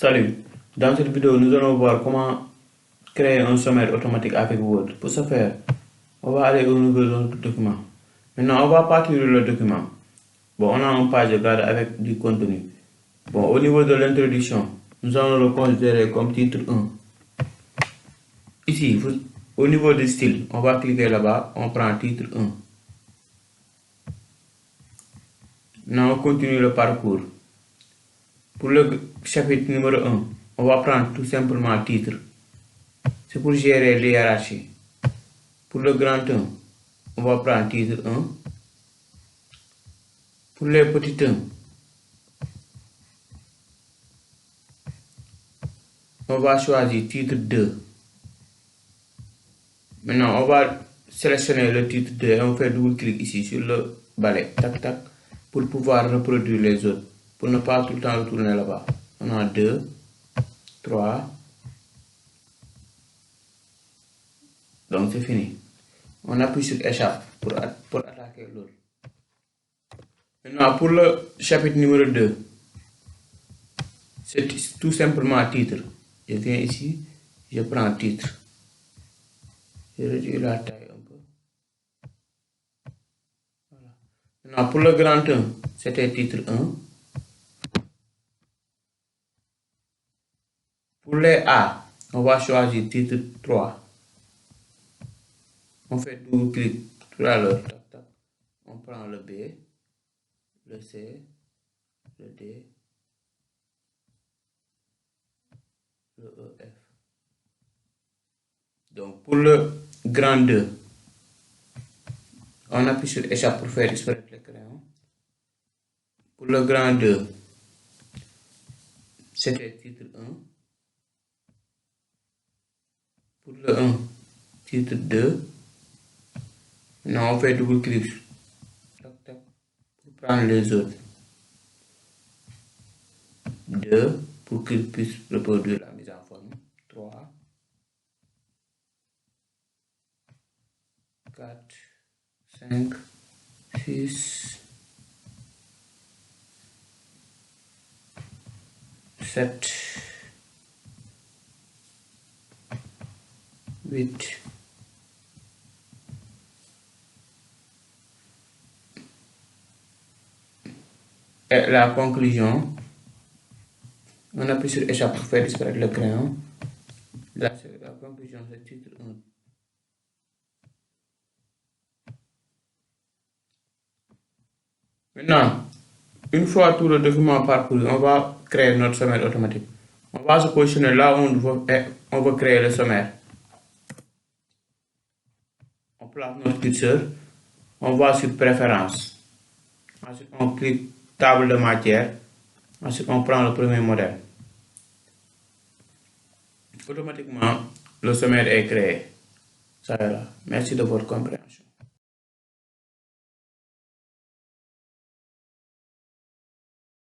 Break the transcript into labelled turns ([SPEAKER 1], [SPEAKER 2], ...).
[SPEAKER 1] Salut, dans cette vidéo nous allons voir comment créer un sommaire automatique avec Word. Pour ce faire, on va aller au niveau de notre document. Maintenant on va partir le document. Bon, on a une page de garde avec du contenu. Bon, au niveau de l'introduction, nous allons le considérer comme titre 1. Ici, au niveau du style, on va cliquer là-bas, on prend titre 1. Maintenant on continue le parcours. Pour le chapitre numéro 1, on va prendre tout simplement titre. C'est pour gérer les hiérarchies. Pour le grand 1, on va prendre titre 1. Pour les petits 1, on va choisir titre 2. Maintenant, on va sélectionner le titre 2 et on fait double-clic ici sur le balai. Tac, tac, pour pouvoir reproduire les autres. Pour ne pas tout le temps retourner là-bas. On a 2, 3. Donc c'est fini. On appuie sur échappe pour attaquer l'autre. Maintenant, pour le chapitre numéro 2, c'est tout simplement titre. Je viens ici, je prends titre. Je réduis la taille un peu. Voilà. Maintenant, pour le grand 1, c'était titre 1. Pour les A, on va choisir titre 3. On fait double-clic tout à l'heure. On prend le B, le C, le D, le E, F. Donc pour le grand 2, on appuie sur échappe pour faire disparaître le crayon. Pour le grand 2, c'était titre 1. Pour le 1, titre 2. Maintenant on fait double-clic pour prendre les autres. 2 pour qu'il puisse reproduire la mise en forme. 3, 4, 5, 6, 7, 8, 9. Et la conclusion, on appuie sur échappe pour faire disparaître le crayon. Là, c'est la conclusion, c'est titre 1. Maintenant, une fois tout le document parcouru, on va créer notre sommaire automatique. On va se positionner là où on veut créer le sommaire. On place notre curseur, on va sur préférences. Ensuite, on clique table de matière. Ensuite, on prend le premier modèle. Automatiquement, le sommaire est créé. Ça est là. Merci de votre compréhension.